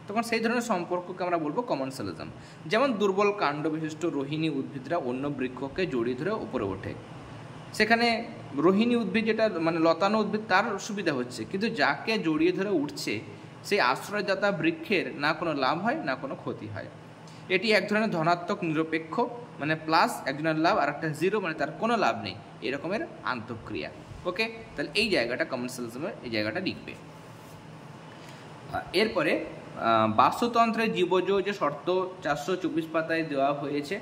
তখন সেই ধরনের সম্পর্ককে আমরা বলবো কমেন্সালিজম। যেমন দুর্বল কাণ্ড বিশিষ্ট রোহিণী উদ্ভিদরা অন্য বৃক্ষকে জড়িয়ে ধরে উপরে ওঠে। সেখানে রোহিণী উদ্ভিদ যেটা মানে লতানো উদ্ভিদ, তার সুবিধা হচ্ছে, কিন্তু যাকে জড়িয়ে ধরে উঠছে সেই আশ্রয়দাতা বৃক্ষের না কোনো লাভ হয় না কোনো ক্ষতি হয়। এটি এক ধরনের ধনাত্মক নিরপেক্ষ, মানে প্লাস একজনের লাভ আর একটা জিরো, মানে তার কোনো লাভ নেই, এরকমের আন্তঃক্রিয়া। ওকে, তাহলে এই জায়গাটা কমেন্সালিজমের, এই জায়গাটা লিখবে। এরপরে বাস্তুতন্ত্রের জীবজ যে শর্ত 424 পাতায় দেওয়া হয়েছে,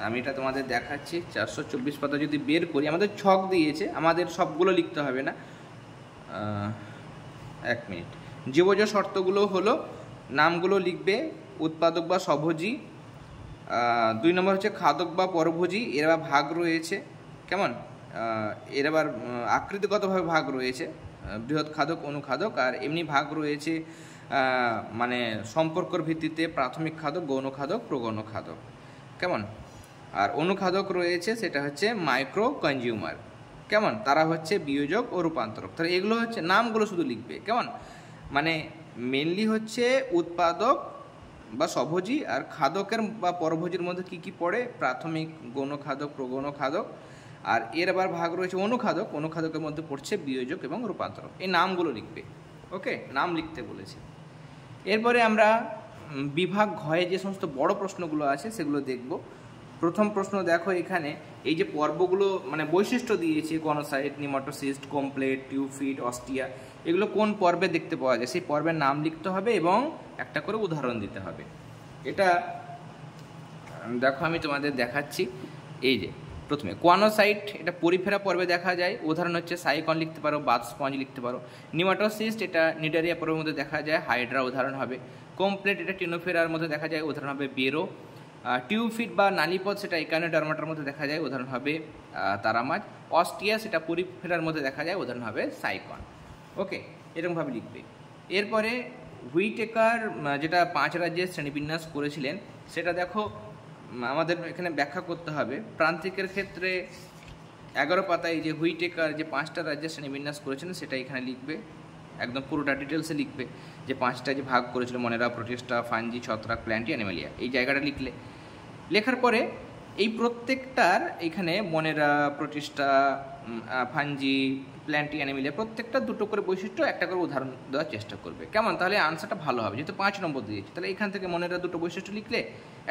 আমি এটা তোমাদের দেখাচ্ছি। 424 পাতা যদি বের করি, আমাদের ছক দিয়েছে, আমাদের সবগুলো লিখতে হবে না। এক মিনিট। জীবজ শর্তগুলো হলো, নামগুলো লিখবে, উৎপাদক বা স্বভোজী, 2 নম্বর হচ্ছে খাদক বা পরভোজী, এর আবার ভাগ রয়েছে, কেমন, এর আবার আকৃতিগতভাবে ভাগ রয়েছে, বৃহৎ খাদক, অনুখাদক, আর এমনি ভাগ রয়েছে মানে সম্পর্কর ভিত্তিতে প্রাথমিক খাদক, গৌণ খাদক, প্রগৌণ খাদক, কেমন। আর অনুখাদক রয়েছে, সেটা হচ্ছে মাইক্রো কনজিউমার, কেমন, তারা হচ্ছে বিয়োজক ও রূপান্তরক। তাহলে এগুলো হচ্ছে নামগুলো শুধু লিখবে, কেমন, মানে মেনলি হচ্ছে উৎপাদক বা স্বভোজী, আর খাদকের বা পরভোজীর মধ্যে কি কি পড়ে? প্রাথমিক, গৌণ খাদক, প্রগৌণ খাদক, আর এর আবার ভাগ রয়েছে অনুখাদক, অনুখাদকের মধ্যে পড়ছে বিয়োজক এবং রূপান্তরক। এই নামগুলো লিখবে। ওকে, নাম লিখতে বলেছে। এরপরে আমরা বিভাগ ঘয়ে যে সমস্ত বড় প্রশ্নগুলো আছে সেগুলো দেখব। প্রথম প্রশ্ন দেখো এখানে এই যে পর্বগুলো মানে বৈশিষ্ট্য দিয়েছে, গনোসাইট, নিমাটোসিস্ট, কমপ্লেট, টিউফিড, অস্টিয়া, এগুলো কোন পর্বে দেখতে পাওয়া যায় সেই পর্বের নাম লিখতে হবে এবং একটা করে উদাহরণ দিতে হবে। এটা দেখো আমি তোমাদের দেখাচ্ছি। এই যে প্রথমে কোয়ানোসাইট, এটা পরিফেরা পর্বে দেখা যায়, উদাহরণ হচ্ছে সাইকন লিখতে পারো, বাথ স্পঞ্জ লিখতে পারো। নিমাটোসিস্ট, এটা নিডারিয়া পর্বের মধ্যে দেখা যায়, হাইড্রা উদাহরণ হবে। কমপ্লেট, এটা টিনোফেরার মধ্যে দেখা যায়, উদাহরণ হবে বেরো। টিউফিড বা নালিপথ, সেটা ইকানোডার্মাটার মধ্যে দেখা যায়, উদাহরণ হবে তারামাছ। অস্টিয়া, সেটা পরিফেরার মধ্যে দেখা যায়, উদাহরণ হবে সাইকন। ওকে, এরকমভাবে লিখবে। এরপরে হুইটেকার যেটা 5 রাজ্যের শ্রেণীবিন্যাস করেছিলেন সেটা দেখো আমাদের এখানে ব্যাখ্যা করতে হবে। প্রান্তিকের ক্ষেত্রে 11 পাতায় যে হুইটেকার যে 5টা রাজ্যের শ্রেণীবিন্যাস করেছিলেন সেটা এখানে লিখবে, একদম পুরোটা ডিটেলসে লিখবে যে 5টা যে ভাগ করেছিল, মনেরা, প্রোটিস্টা, ফাঞ্জি, ছত্রাক, প্ল্যান্টি, অ্যানিমালিয়া, এই জায়গাটা লিখলে। লেখার পরে এই প্রত্যেকটার এখানে মনেরা, প্রোটিস্টা, ফাঞ্জি, প্ল্যান্টি, অ্যানিমালিয়া প্রত্যেকটা দুটো করে বৈশিষ্ট্য একটা করে উদাহরণ দেওয়ার চেষ্টা করবে। কেমন? তাহলে আনসারটা ভালো হবে। যেহেতু 5 নম্বর দিয়েছে তাহলে এখান থেকে মনেরা দুটো বৈশিষ্ট্য লিখলে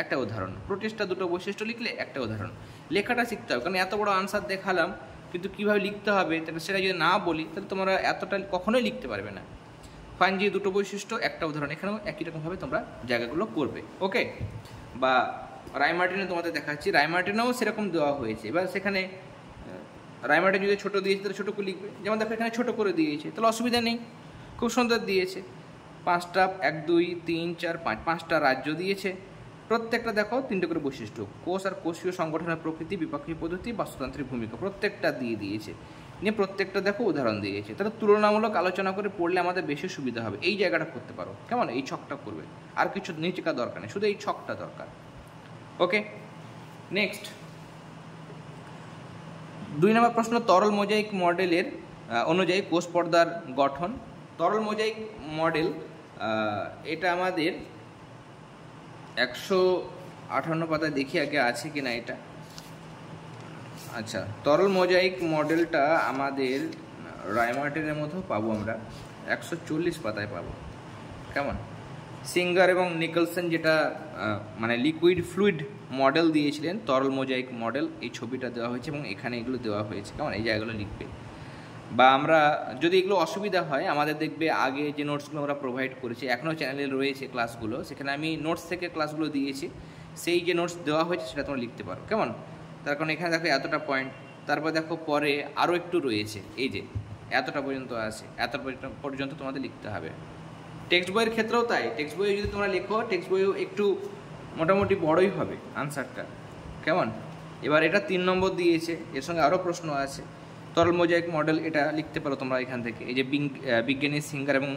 একটা উদাহরণ, প্রোটিস্টা দুটো বৈশিষ্ট্য লিখলে একটা উদাহরণ। লেখাটা শিখতে হবে, কারণ এত বড় আনসার দেখালাম কিন্তু কীভাবে লিখতে হবে সেটা যদি না বলি তাহলে তোমরা এতটা কখনোই লিখতে পারবে না। ফাঞ্জি দুটো বৈশিষ্ট্য একটা উদাহরণ, এখানেও একই রকমভাবে তোমরা জায়গাগুলো করবে। ওকে, বা রাইমার্টিনে তোমাদের দেখাচ্ছি, রাইমার্টিনেও সেরকম দেওয়া হয়েছে। এবার সেখানে রাইমার্টিন যদি ছোটো দিয়েছে তাহলে ছোটো করে লিখবে, যেমন দেখো এখানে ছোটো করে দিয়েছে, তাহলে অসুবিধা নেই, খুব সুন্দর দিয়েছে। 5টা 1 2 3 4 5 5টা রাজ্য দিয়েছে, প্রত্যেকটা দেখো 3টে করে বৈশিষ্ট্য, কোষ আর কোষীয় সংগঠনের প্রকৃতি, বিপাকীয় পদ্ধতি, বাস্তুতান্ত্রিক ভূমিকা, প্রত্যেকটা দিয়ে দিয়েছে। নিয়ে প্রত্যেকটা দেখো উদাহরণ দিয়েছে। তাহলে তুলনামূলক আলোচনা করে পড়লে আমাদের বেশি সুবিধা হবে। এই জায়গাটা করতে পারো, কেমন? এই ছকটা করবে, আর কিছু নিচেকা দরকার নেই, শুধু এই ছকটা দরকার। ওকে, নেক্সট 2 নম্বর প্রশ্ন, তরল মোজাইক মডেলের অনুযায়ী কোষ পর্দার গঠন। তরল মোজাইক মডেল এটা আমাদের 158 পাতায় দেখি আগে আছে কিনা এটা। আচ্ছা, তরল মোজাইক মডেলটা আমাদের রাইমার্টিনের মধ্যেও পাবো আমরা, 140 পাতায় পাবো। কেমন? সিঙ্গার এবং নিকলসন যেটা মানে লিকুইড ফ্লুইড মডেল দিয়েছিলেন, তরল মোজাইক মডেল, এই ছবিটা দেওয়া হয়েছে এবং এখানে এগুলো দেওয়া হয়েছে। কেমন? এই জায়গাগুলো লিখবে। বা আমরা যদি এগুলো অসুবিধা হয়, আমাদের দেখবে আগে যে নোটসগুলো আমরা প্রোভাইড করেছি, এখনও চ্যানেলে রয়েছে ক্লাসগুলো, সেখানে আমি নোটস থেকে ক্লাসগুলো দিয়েছি, সেই যে নোটস দেওয়া হয়েছে সেটা তোমরা লিখতে পারো। কেমন? তার কারণ এখানে দেখো এতটা পয়েন্ট, তারপর দেখো পরে আরও একটু রয়েছে, এই যে এতটা পর্যন্ত আছে, এত পর্যন্ত তোমাদের লিখতে হবে। টেক্সট বইয়ের ক্ষেত্রেও তাই, টেক্সট বইয়ে যদি তোমরা লেখো, টেক্সট বইও একটু মোটামুটি বড়ই হবে আনসারটা। কেমন? এবার এটা 3 নম্বর দিয়েছে, এর সঙ্গে আরও প্রশ্ন আছে। তরল মোজাইক মডেল এটা লিখতে পারো তোমরা এখান থেকে, এই যে বিজ্ঞানী সিঙ্গার এবং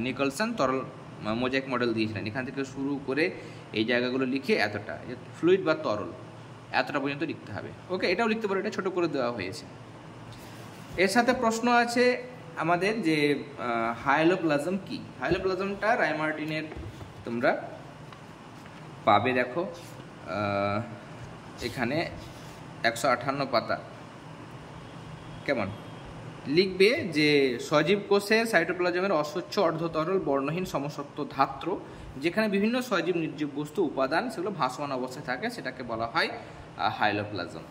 নিকলসন তরল মোজাইক মডেল দিয়েছিলেন, এখান থেকে শুরু করে এই জায়গাগুলো লিখে এতটা ফ্লুইড বা তরল এতটা পর্যন্ত লিখতে হবে। ওকে, এটাও লিখতে পারো, এটা ছোটো করে দেওয়া হয়েছে। এর সাথে প্রশ্ন আছে আমাদের যে হাইলোপ্লাজম কি। হাইলোপ্লাজমটা রাইমার্টিনের তোমরা পাবে, দেখো এখানে 158 পাতা। কেমন? লিখবে যে সজীব কোষের সাইটোপ্লাজমের অস্বচ্ছ অর্ধতরল বর্ণহীন সমসত্ব ধাত্র, যেখানে বিভিন্ন সজীব নির্জীব বস্তু উপাদান সেগুলো ভাসমান অবস্থায় থাকে, সেটাকে বলা হয় হাইলোপ্লাজম।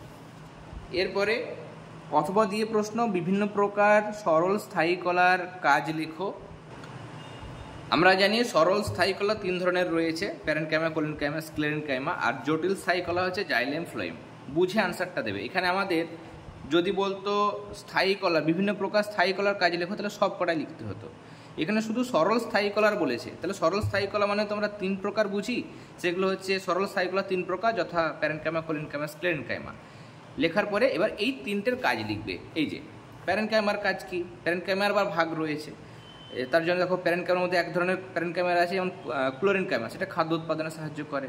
এরপরে অথবা দিয়ে প্রশ্ন, বিভিন্ন প্রকার সরল স্থায়ী কলার কাজ লেখো। আমরা জানি সরল স্থায়ী কলা 3 ধরনের রয়েছে, প্যারেনকাইমা, কোলিনকাইমা, স্ক্লেরেনকাইমা, আর জটিল স্থায়ী কলা হচ্ছে জাইলেম, ফ্লোয়েম। বুঝে আনসারটা দেবে। এখানে আমাদের যদি বলতো স্থায়ী কলা, বিভিন্ন প্রকার স্থায়ী কলার কাজ লেখো, তাহলে সব কটাই লিখতে হতো। এখানে শুধু সরল স্থায়ী কলার বলেছে, তাহলে সরল স্থায়ী কলা মানে তো আমরা 3 প্রকার বুঝি, সেগুলো হচ্ছে সরল স্থায়ী কলা 3 প্রকার, যথা প্যারেনকাইমা, কোলিনকাইমা, স্ক্লেরেনকাইমা। লেখার পরে এবার এই 3টের কাজ লিখবে। এই যে প্যারেনকাইমার কাজ কি, প্যারেনকাইমার আবার ভাগ রয়েছে, তার জন্য দেখো প্যারেনকাইমার মধ্যে এক ধরনের প্যারেনকাইমা আছে যেমন ক্লোরেনকাইমা, সেটা খাদ্য উৎপাদনে সাহায্য করে।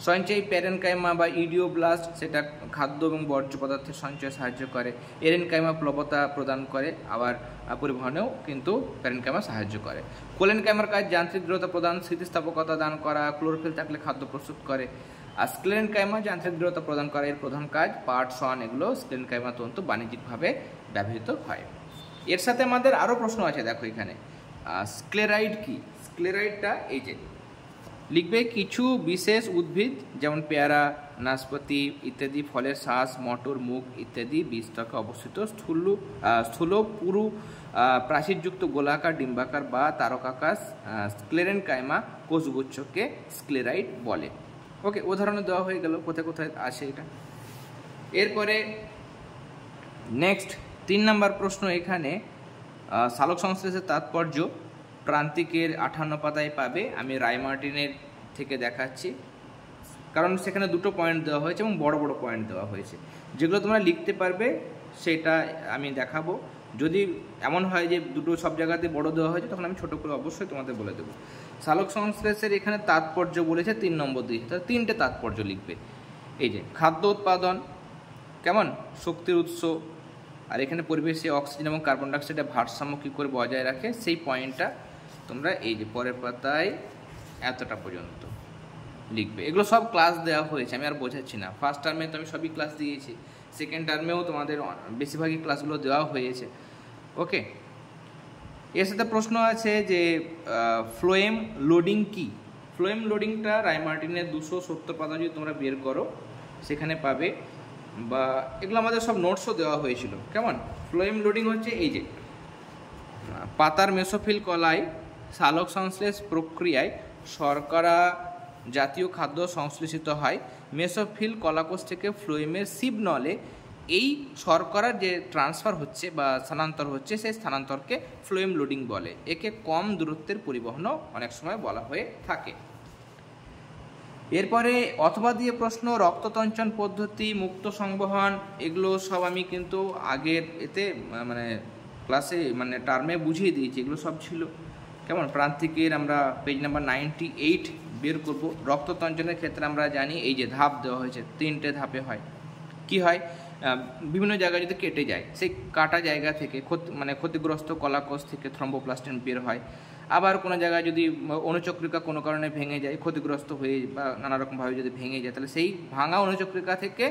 সঞ্চয়ী প্যারেনকাইমা বা ইডিওব্লাস্ট, সেটা খাদ্য এবং বর্জ্য পদার্থের সঞ্চয়ে সাহায্য করে। এরেনকাইমা প্লবতা প্রদান করে, আবার পরিবহনেও কিন্তু প্যারেনকাইমা সাহায্য করে। কোলেনকাইমার কাজ যান্ত্রিক দৃঢ়তা প্রদান, স্থিতিস্থাপকতা দান করা, ক্লোরোফিল থাকলে খাদ্য প্রস্তুত করে। আর স্ক্লেরেনকাইমা যান্ত্রিক দৃঢ়তা প্রদান করা, এর প্রধান কাজ পাট, শন, এগুলো স্ক্লেরেনকাইমা তন্তু বাণিজ্যিকভাবে ব্যবহৃত হয়। এর সাথে আমাদের আরও প্রশ্ন আছে, দেখো এখানে স্ক্লেরাইড কি। স্ক্লেরাইডটা এই যে লিখবে, কিছু বিশেষ উদ্ভিদ যেমন পেয়ারা, নাশপাতি ইত্যাদি ফলের শ্বাস, মটর, মুগ ইত্যাদি বীজত্বকে অবস্থিত স্থূল পুরু প্রাচীরযুক্ত গোলাকার, ডিম্বাকার বা তারকাকার স্ক্লেরেনকাইমা কোষগুচ্ছকে স্ক্লেরাইট বলে। ওকে, উদাহরণ দেওয়া হয়ে গেল কোথায় কোথায় আসে এটা। এরপরে নেক্সট 3 নম্বর প্রশ্ন, এখানে সালোক সংশ্লেষের তাৎপর্য প্রান্তিকের 58 পাতায় পাবে। আমি রায়মার্টিনের থেকে দেখাচ্ছি, কারণ সেখানে দুটো পয়েন্ট দেওয়া হয়েছে এবং বড় বড় পয়েন্ট দেওয়া হয়েছে। যেগুলো তোমরা লিখতে পারবে সেটা আমি দেখাবো। যদি এমন হয় যে দুটো সব জায়গাতে বড় দেওয়া হয়েছে, তখন আমি ছোটো করে অবশ্যই তোমাদের বলে দেবো। সালোক সংশ্লেষের এখানে তাৎপর্য বলেছে 3 নম্বর দিয়েছে, তাহলে 3টে তাৎপর্য লিখবে। এই যে খাদ্য উৎপাদন, কেমন শক্তির উৎস, আর এখানে পরিবেশে অক্সিজেন এবং কার্বন ডাইঅক্সাইডের ভারসাম্য কী করে বজায় রাখে, সেই পয়েন্টটা তোমরা এই যে পরের পাতায় এতটা পর্যন্ত লিখবে। এগুলো সব ক্লাস দেওয়া হয়েছে, আমি আর বোঝাচ্ছি না। ফার্স্ট টার্মে তো আমি সবই ক্লাস দিয়েছি, সেকেন্ড টার্মেও তোমাদের বেশিরভাগই ক্লাসগুলো দেওয়া হয়েছে। ওকে, এর সাথে প্রশ্ন আছে যে ফ্লোয়েম লোডিং কি। ফ্লোয়েম লোডিংটা রায়মার্টিনের 270 পাতা যদি তোমরা বের করো সেখানে পাবে, বা এগুলো আমাদের সব নোটসও দেওয়া হয়েছিল। কেমন, ফ্লোয়েম লোডিং হচ্ছে এই যে পাতার মেসোফিল কলায় সালোক সংশ্লেষ প্রক্রিয়ায় শর্করা জাতীয় খাদ্য সংশ্লেষিত হয়। মেসোফিল কলাকোষ থেকে ফ্লোয়েমের সিব নলে এই শর্করার যে ট্রান্সফার হচ্ছে বা স্থানান্তর হচ্ছে, সেই স্থানান্তরকে ফ্লোয়েম লোডিং বলে। একে কম দূরত্বের পরিবহনও অনেক সময় বলা হয়ে থাকে। এরপরে অথবা দিয়ে প্রশ্ন, রক্ততঞ্চন পদ্ধতি, মুক্ত সংবহন, এগুলো সব আমি কিন্তু আগের এতে মানে ক্লাসে মানে টার্মে বুঝিয়ে দিয়েছি, এগুলো সব ছিল। কেমন, প্রান্তিকের আমরা পেজ নাম্বার 98 বের করব। রক্ততঞ্চনের ক্ষেত্রে আমরা জানি এই যে ধাপ দেওয়া হয়েছে, 3টে ধাপে হয়। কি হয়, বিভিন্ন জায়গায় যদি কেটে যায়, সেই কাটা জায়গা থেকে ক্ষতিগ্রস্ত কলাকোষ থেকে থ্রম্বোপ্লাস্টিন বের হয়। আবার কোনো জায়গায় যদি অনুচক্রিকা কোনো কারণে ভেঙে যায়, ক্ষতিগ্রস্ত হয়ে বা নানারকমভাবে যদি ভেঙে যায়, তাহলে সেই ভাঙা অনুচক্রিকা থেকে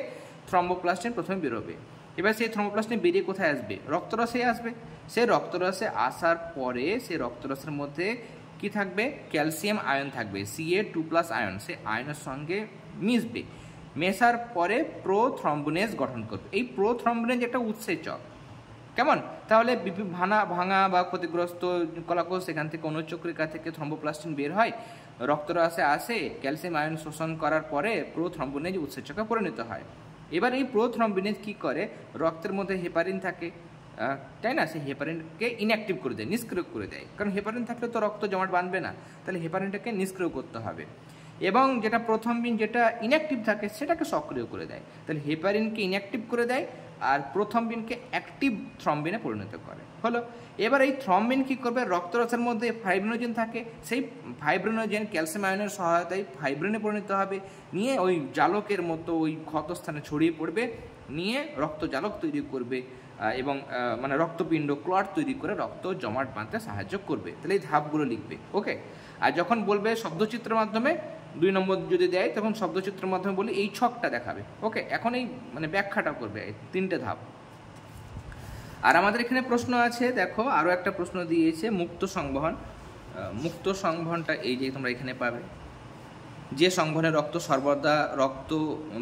থ্রম্বোপ্লাস্টিন প্রথমে বেরোবে। এবার সেই থ্রম্বোপ্লাস্টিন বেরিয়ে কোথায় আসবে, রক্তরসে আসবে। সেই রক্তরসে আসার পরে সেই রক্তরসের মধ্যে কি থাকবে, ক্যালসিয়াম আয়ন থাকবে, Ca2+ আয়ন, সে আয়নের সঙ্গে মিশবে। মেশার পরে প্রোথ্রম্বোনেজ গঠন করবে। এই প্রোথ্রম্বোনেজ একটা উৎসেচক। কেমন, তাহলে ভাঙা বা ক্ষতিগ্রস্ত কলাকোষ, সেখান থেকে অনুচক্রিকা থেকে থ্রম্বোপ্লাস্টিন বের হয়, রক্তরসে আসে, ক্যালসিয়াম আয়ন শোষণ করার পরে প্রোথ্রম্বোনেজ উৎসেচকে পরিণত হয়। এবার এই প্রোথ্রম্বোনেজ কী করে, রক্তের মধ্যে হেপারিন থাকে, তাই না, সেই হেপারিনকে ইনঅ্যাক্টিভ করে দেয়, নিষ্ক্রিয় করে দেয়। কারণ হেপারিন থাকলে তো রক্ত জমাট বাঁধবে না, তাহলে হেপারিনটাকে নিষ্ক্রিয় করতে হবে। এবং যেটা প্রথ্রম্বিন যেটা ইনঅ্যাক্টিভ থাকে সেটাকে সক্রিয় করে দেয়। তাহলে হেপারিনকে ইনঅ্যাক্টিভ করে দেয় আর প্রথ্রম্বিনকে অ্যাক্টিভ থ্রম্বিনে পরিণত করে। হলো, এবার এই থ্রম্বিন কী করবে, রক্তরসের মধ্যে ফাইব্রিনোজেন থাকে, সেই ফাইব্রিনোজেন ক্যালসিয়াম আয়নের সহায়তায় ফাইব্রিনে পরিণত হবে, নিয়ে ওই জালকের মতো ওই ক্ষতস্থানে ছড়িয়ে পড়বে, নিয়ে রক্ত জালক তৈরি করবে এবং মানে রক্তপিণ্ড ক্লট তৈরি করে রক্ত জমাট বাঁধতে সাহায্য করবে। তাহলে এই ধাপগুলো লিখবে। ওকে, আর যখন বলবে শব্দচিত্রের মাধ্যমে 2 নম্বর যদি দেয়, তখন শব্দচিত্রের মাধ্যমে বলে এই ছকটা দেখাবে। ওকে, এখন এই মানে ব্যাখ্যাটা করবে, 3টে ধাপ। আর আমাদের এখানে প্রশ্ন আছে, দেখো আরও একটা প্রশ্ন দিয়েছে, মুক্ত সংবহন। মুক্ত সংবহনটা এই যে তোমরা এখানে পাবে, যে সংবহনে রক্ত সর্বদা রক্ত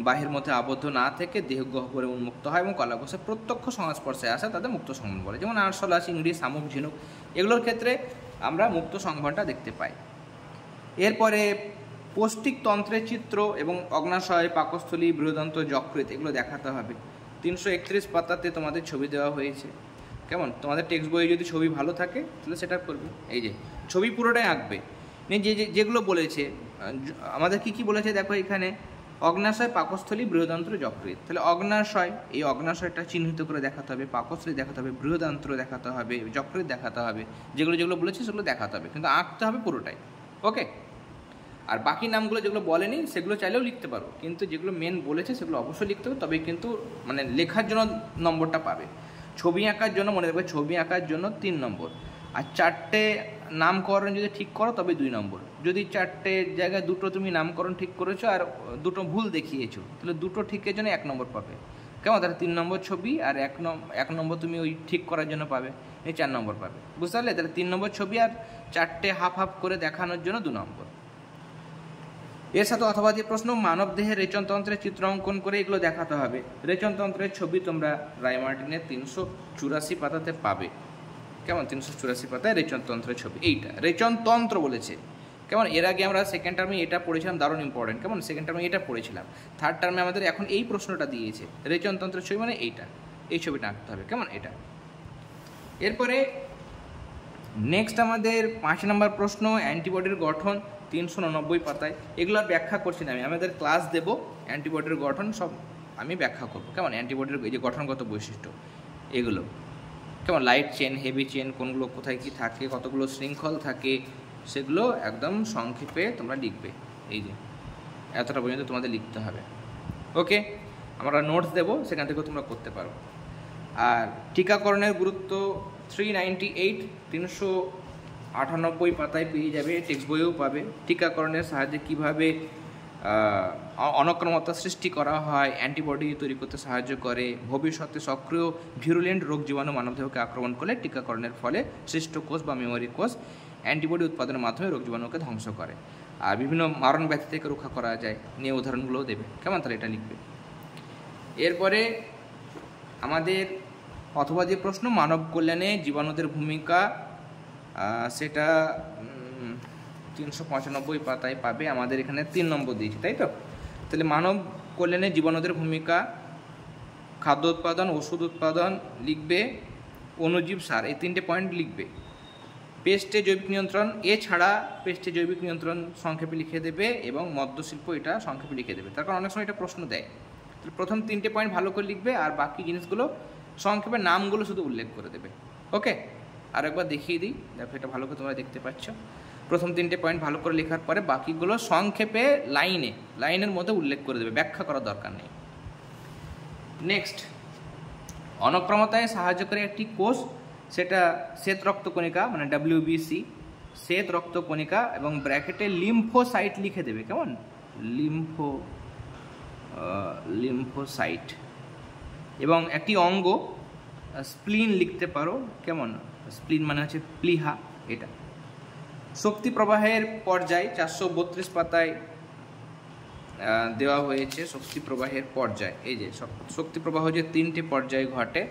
বাহির মধ্যে আবদ্ধ না থেকে দেহ গহ্বরে উন্মুক্ত হয় এবং কলাকোষে প্রত্যক্ষ সংস্পর্শে আসে, তাদের মুক্ত সংবহন বলে। যেমন আরশোলা, চিংড়ি, শামুক, ঝিনুক, এগুলোর ক্ষেত্রে আমরা মুক্ত সংবহনটা দেখতে পাই। এরপরে পৌষ্টিকতন্ত্রের চিত্র এবং অগ্নাশয়, পাকস্থলী, বৃহদন্ত, যকৃৎ, এগুলো দেখাতে হবে। 331 পাতাতে তোমাদের ছবি দেওয়া হয়েছে। কেমন, তোমাদের টেক্সট বইয়ে যদি ছবি ভালো থাকে তাহলে সেটা করবে। এই যে ছবি পুরোটাই আঁকবে, যেগুলো বলেছে আমাদের কি বলেছে দেখো এখানে, অগ্নাশয়, পাকস্থলী, বৃহদান্ত্র, যকৃৎ। তাহলে অগ্নাশয়, এই অগ্নাশয়টা চিহ্নিত করে দেখাতে হবে, পাকস্থলী দেখাতে হবে, বৃহদান্ত্র দেখাতে হবে, যকৃৎ দেখাতে হবে। যেগুলো যেগুলো বলেছে সেগুলো দেখাতে হবে, কিন্তু আঁকতে হবে পুরোটাই। ওকে, আর বাকি নামগুলো যেগুলো বলেনি সেগুলো চাইলেও লিখতে পারো, কিন্তু যেগুলো মেন বলেছে সেগুলো অবশ্যই লিখতে হবে, তবেই কিন্তু মানে লেখার জন্য নম্বরটা পাবে। ছবি আঁকার জন্য মনে রাখবে, ছবি আঁকার জন্য 3 নম্বর, আর 4টে নামকরণ যদি ঠিক করো তবে 2 নম্বর। যদি 4টে জায়গায় 2টো তুমি নামকরণ ঠিক করেছো আর 2টো ভুল দেখিয়েছো, তাহলে 2টো ঠিকের জন্য 1 নম্বর পাবে। কেমন, তাহলে 3 নম্বর ছবি আর 1 নম্বর তুমি ওই ঠিক করার জন্য পাবে, এই 4 নম্বর পাবে। বুঝতে পারলে? তাহলে 3 নম্বর ছবি আর 4টে হাফ হাফ করে দেখানোর জন্য 2 নম্বর। এর সাথে অথবা যে প্রশ্ন মানবদেহের রেচনতন্ত্রের চিত্র অঙ্কন করে এগুলো দেখাতে হবে। রেচনতন্ত্রের ছবি তোমরা রায় মার্টিনের 384 পাতাতে পাবে। কেমন? 384 পাতায় রেচনতন্ত্রের ছবি। এইটা রেচনতন্ত্র বলেছে। কেমন? এর আগে আমরা সেকেন্ড টার্মে এটা পড়েছিলাম, দারুণ ইম্পর্টেন্ট। কেমন? সেকেন্ড টার্মে এটা পড়েছিলাম, থার্ড টার্মে আমাদের এখন এই প্রশ্নটা দিয়েছে। রেচনতন্ত্রের ছবি মানে এইটা, এই ছবিটা আঁকতে হবে। কেমন? এটা। এরপরে নেক্সট আমাদের 5 নম্বর প্রশ্ন, অ্যান্টিবডির গঠন 389 পাতায়। এগুলো আর ব্যাখ্যা করছি না আমি, আমাদের ক্লাস দেবো অ্যান্টিবডির গঠন সব আমি ব্যাখ্যা করবো। কেমন? অ্যান্টিবডির এই যে গঠনগত বৈশিষ্ট্য এগুলো, কেমন? লাইট চেন, হেভি চেন, কোনগুলো কোথায় কি থাকে, কতগুলো শৃঙ্খল থাকে, সেগুলো একদম সংক্ষেপে তোমরা লিখবে। এই যে এতটা পর্যন্ত তোমাদের লিখতে হবে। ওকে, আমরা নোটস দেবো, সেখান থেকেও তোমরা করতে পারো। আর টিকাকরণের গুরুত্ব 398 পাতায় পেয়ে যাবে, টেক্সট বইয়েও পাবে। টিকাকরণের সাহায্যে কীভাবে অনক্রমতা সৃষ্টি করা হয়, অ্যান্টিবডি তৈরি করতে সাহায্য করে, ভবিষ্যতে সক্রিয় ভিরুলেন্ট রোগ জীবাণু মানবদেহকে আক্রমণ করলে টিকাকরণের ফলে সৃষ্ট কোষ বা মেমোরি কোষ অ্যান্টিবডি উৎপাদনের মাধ্যমে রোগ জীবাণুকে ধ্বংস করে, আর বিভিন্ন মারণ ব্যাধি থেকে রক্ষা করা যায়, নিয়ে উদাহরণগুলোও দেবে। কেমন? তাহলে এটা লিখবে। এরপরে আমাদের অথবা যে প্রশ্ন মানব কল্যাণে জীবাণুদের ভূমিকা, সেটা 395 পাতায় পাবে। আমাদের এখানে 3 নম্বর দিয়েছি, তাই তো? তাহলে মানব কল্যাণে জীবাণুদের ভূমিকা, খাদ্য উৎপাদন, ওষুধ উৎপাদন লিখবে, অণুজীব সার, এই 3টে পয়েন্ট লিখবে। পেস্টে জৈবিক নিয়ন্ত্রণ, এছাড়া পেস্টে জৈবিক নিয়ন্ত্রণ সংক্ষেপে লিখে দেবে, এবং মদ্যশিল্প এটা সংক্ষেপে লিখে দেবে। তার কারণ অনেক সময় এটা প্রশ্ন দেয়। প্রথম 3টে পয়েন্ট ভালো করে লিখবে, আর বাকি জিনিসগুলো সংক্ষেপে নামগুলো শুধু উল্লেখ করে দেবে। ওকে, আর একবার দেখিয়ে দিই, দেখো এটা ভালো করে তোমরা দেখতে পাচ্ছ। প্রথম 3টে পয়েন্ট ভালো করে লেখার পরে বাকিগুলো সংক্ষেপে লাইনের মধ্যে উল্লেখ করে দেবে, ব্যাখ্যা করার দরকার নেই। নেক্সট, অনক্রমতায় সাহায্যকারী একটি কোষ, সেটা শ্বেত রক্তকণিকা মানে WBC, শ্বেত রক্তকণিকা, এবং ব্র্যাকেটে লিম্ফোসাইট লিখে দেবে। কেমন? লিম্ফোসাইট। এবং একটি অঙ্গ স্প্লিন লিখতে পারো। কেমন? স্প্লিন মানে হচ্ছে প্লিহা, এটা। শক্তি প্রবাহের পর্যায় 432 পাতায় দেওয়া হয়েছে। শক্তি প্রবাহের পর্যায়, এই যে শক্তি প্রবাহ যে 3টে পর্যায়ে ঘটে,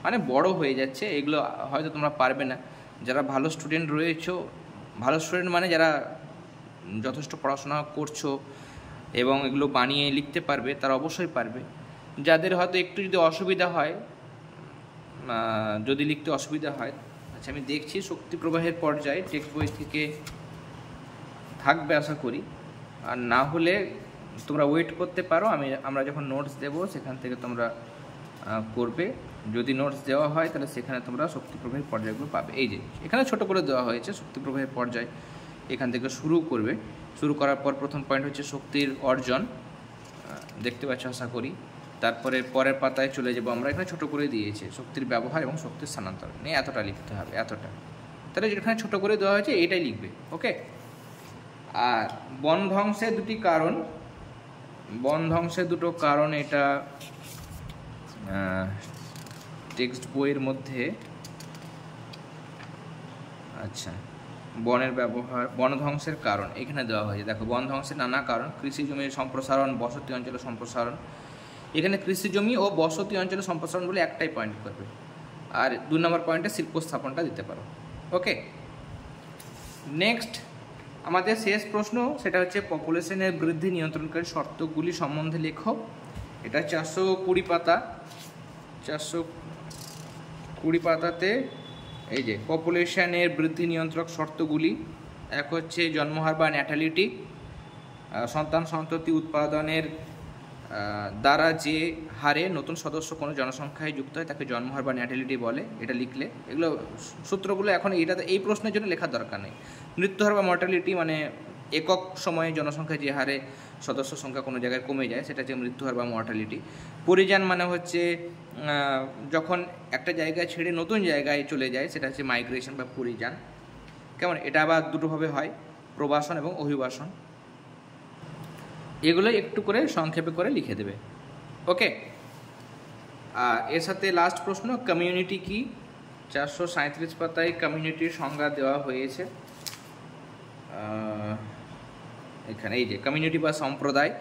মানে বড় হয়ে যাচ্ছে। এগুলো হয়তো তোমরা পারবে না, যারা ভালো স্টুডেন্ট রয়েছো, ভালো স্টুডেন্ট মানে যারা যথেষ্ট পড়াশোনা করছো এবং এগুলো বানিয়ে লিখতে পারবে, তারা অবশ্যই পারবে। যাদের হয়তো একটু যদি অসুবিধা হয়, যদি লিখতে অসুবিধা হয়, আচ্ছা আমি দেখছি শক্তি প্রবাহের পর্যায়ে টেক্সট বই থেকে থাকবে আশা করি, আর না হলে তোমরা ওয়েট করতে পারো, আমরা যখন নোটস দেবো সেখান থেকে তোমরা করবে। যদি নোটস দেওয়া হয় তাহলে সেখানে তোমরা শক্তি প্রবাহের পর্যায়গুলো পাবে। এই যে এখানে ছোট করে দেওয়া হয়েছে শক্তি প্রবাহের পর্যায়, এখান থেকে শুরু করবে। শুরু করার পর প্রথম পয়েন্ট হচ্ছে শক্তির অর্জন, দেখতে পাচ্ছ আশা করি। তারপরে পরের পাতায় চলে যাবো আমরা, এখানে ছোট করে দিয়েছে শক্তির ব্যবহার এবং শক্তির স্থানান্তর নিয়ে এতটা লিখতে হবে, এতটা। তাহলে যেখানে ছোট করে দেওয়া হয়েছে এটাই লিখবে। ওকে, আর বন ধ্বংসের 2টি কারণ, বন ধ্বংসের 2টো কারণ, এটা টেক্সট বইয়ের মধ্যে, আচ্ছা বনের ব্যবহার, বন ধ্বংসের কারণ এখানে দেওয়া হয়েছে। দেখো, বন ধ্বংসের নানা কারণ, কৃষি জমির সম্প্রসারণ, বসতি অঞ্চলের সম্প্রসারণ। এখানে কৃষি জমি ও বসতি অঞ্চলের সম্প্রসারণ বলে একটাই পয়েন্ট করবে, আর 2 নম্বর পয়েন্টে শিল্প স্থাপনটা দিতে পারো। ওকে, নেক্সট আমাদের শেষ প্রশ্ন, সেটা হচ্ছে পপুলেশনের বৃদ্ধি নিয়ন্ত্রণকারী শর্তগুলি সম্বন্ধে লেখো। এটা 420 পাতা। 420 পাতাতে এই যে পপুলেশনের বৃদ্ধি নিয়ন্ত্রক শর্তগুলি, এক হচ্ছে জন্মহার বা ন্যাটালিটি, সন্তান সন্ততি উৎপাদনের দ্বারা যে হারে নতুন সদস্য কোনো জনসংখ্যায় যুক্ত হয় তাকে জন্মহার বা ন্যাটালিটি বলে। এটা লিখলে, এগুলো সূত্রগুলো এখন এই প্রশ্নের জন্য লেখার দরকার নেই। মৃত্যুহার বা মর্টালিটি মানে একক সময়ে জনসংখ্যায় যে হারে সদস্য সংখ্যা কোনো জায়গায় কমে যায় সেটা হচ্ছে মৃত্যুহার বা মর্টালিটি। পরিযান মানে হচ্ছে যখন একটা জায়গায় ছেড়ে নতুন জায়গায় চলে যায়, সেটা হচ্ছে মাইগ্রেশন বা পরিযান। কেমন? এটা আবার দুটোভাবে হয়, প্রবাসন এবং অভিবাসন। এগুলো একটু করে সংক্ষেপে করে লিখে দেবে। ওকে, এর সাথে লাস্ট প্রশ্ন, কমিউনিটি কি? 437 পাতায় কমিউনিটির সংজ্ঞা দেওয়া হয়েছে। এখানে এই যে কমিউনিটি বা সম্প্রদায়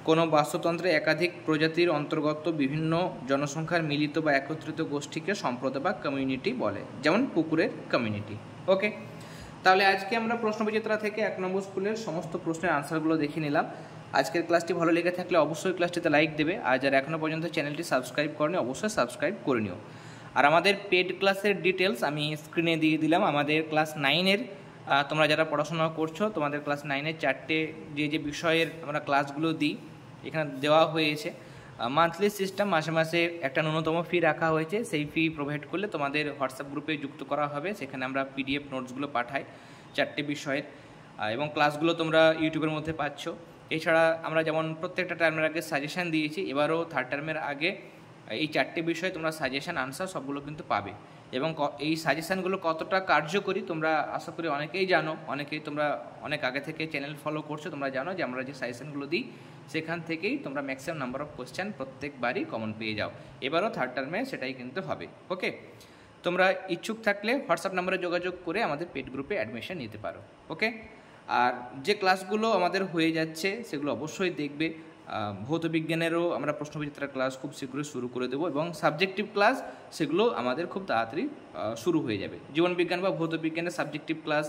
কোনো বাস্তুতন্ত্রে একাধিক প্রজাতির অন্তর্গত বিভিন্ন জনসংখ্যার মিলিত বা একত্রিত গোষ্ঠীকে সম্প্রদায় বা কমিউনিটি বলে, যেমন কুকুরের কমিউনিটি। ওকে, তাহলে আজকে আমরা প্রশ্নবিচিত্রা থেকে 1 নম্বর স্কুলের সমস্ত প্রশ্নের আনসারগুলো দেখে নিলাম। আজকের ক্লাসটি ভালো লেগে থাকলে অবশ্যই ক্লাসটিতে লাইক দেবে, আর যারা এখনও পর্যন্ত চ্যানেলটি সাবস্ক্রাইব করেনি অবশ্যই সাবস্ক্রাইব করে নিও। আর আমাদের পেড ক্লাসের ডিটেলস আমি স্ক্রিনে দিয়ে দিলাম। আমাদের ক্লাস 9-এর তোমরা যারা পড়াশোনা করছো, তোমাদের ক্লাস 9-এর 4টে যে বিষয়ের আমরা ক্লাসগুলো দিই এখানে দেওয়া হয়েছে। মান্থলি সিস্টেম, মাসে মাসে একটা ন্যূনতম ফি রাখা হয়েছে, সেই ফি প্রোভাইড করলে তোমাদের হোয়াটসঅ্যাপ গ্রুপে যুক্ত করা হবে। সেখানে আমরা পিডিএফ নোটসগুলো পাঠাই 4টে বিষয়ের, এবং ক্লাসগুলো তোমরা ইউটিউবের মধ্যে পাচ্ছ। এছাড়া আমরা যেমন প্রত্যেকটা টার্মের আগে সাজেশান দিয়েছি, এবারও 3rd টার্মের আগে এই 4টে বিষয়ে তোমরা সাজেশান আনসার সবগুলো কিন্তু পাবে। এবং এই সাজেশানগুলো কতটা কার্যকরী তোমরা আশা করি অনেকেই জানো, অনেকেই তোমরা অনেক আগে থেকে চ্যানেল ফলো করছো, তোমরা জানো যে আমরা যে সাজেশানগুলো দিই সেখান থেকেই তোমরা ম্যাক্সিমাম নাম্বার অফ কোশ্চেন প্রত্যেকবারই কমন পেয়ে যাও। এবারও 3rd টার্মে সেটাই কিন্তু হবে। ওকে, তোমরা ইচ্ছুক থাকলে হোয়াটসঅ্যাপ নাম্বারে যোগাযোগ করে আমাদের পেড গ্রুপে অ্যাডমিশন নিতে পারো। ওকে, আর যে ক্লাসগুলো আমাদের হয়ে যাচ্ছে সেগুলো অবশ্যই দেখবে। ভৌত বিজ্ঞানেরও আমরা প্রশ্নবিচিত্রা ক্লাস খুব শীঘ্রই শুরু করে দেবো, এবং সাবজেক্টিভ ক্লাস সেগুলো আমাদের খুব তাড়াতাড়ি শুরু হয়ে যাবে। জীবনবিজ্ঞান বা ভৌত বিজ্ঞানের সাবজেক্টিভ ক্লাস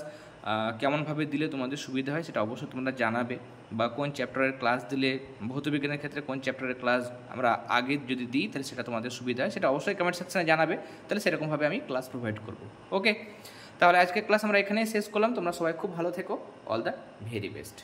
কেমনভাবে দিলে তোমাদের সুবিধা হয় সেটা অবশ্যই তোমরা জানাবে, বা কোন চ্যাপ্টারের ক্লাস দিলে ভৌত বিজ্ঞানের ক্ষেত্রে কোন চ্যাপ্টারের ক্লাস আমরা আগে যদি দিই তাহলে সেটা তোমাদের সুবিধা হয়, সেটা অবশ্যই কমেন্ট সেকশনে জানাবে, তাহলে সেরকমভাবে আমি ক্লাস প্রোভাইড করব। ওকে, তাহলে আজকের ক্লাস আমরা এখানেই শেষ করলাম। তোমরা সবাই খুব ভালো থেকো। All the very best.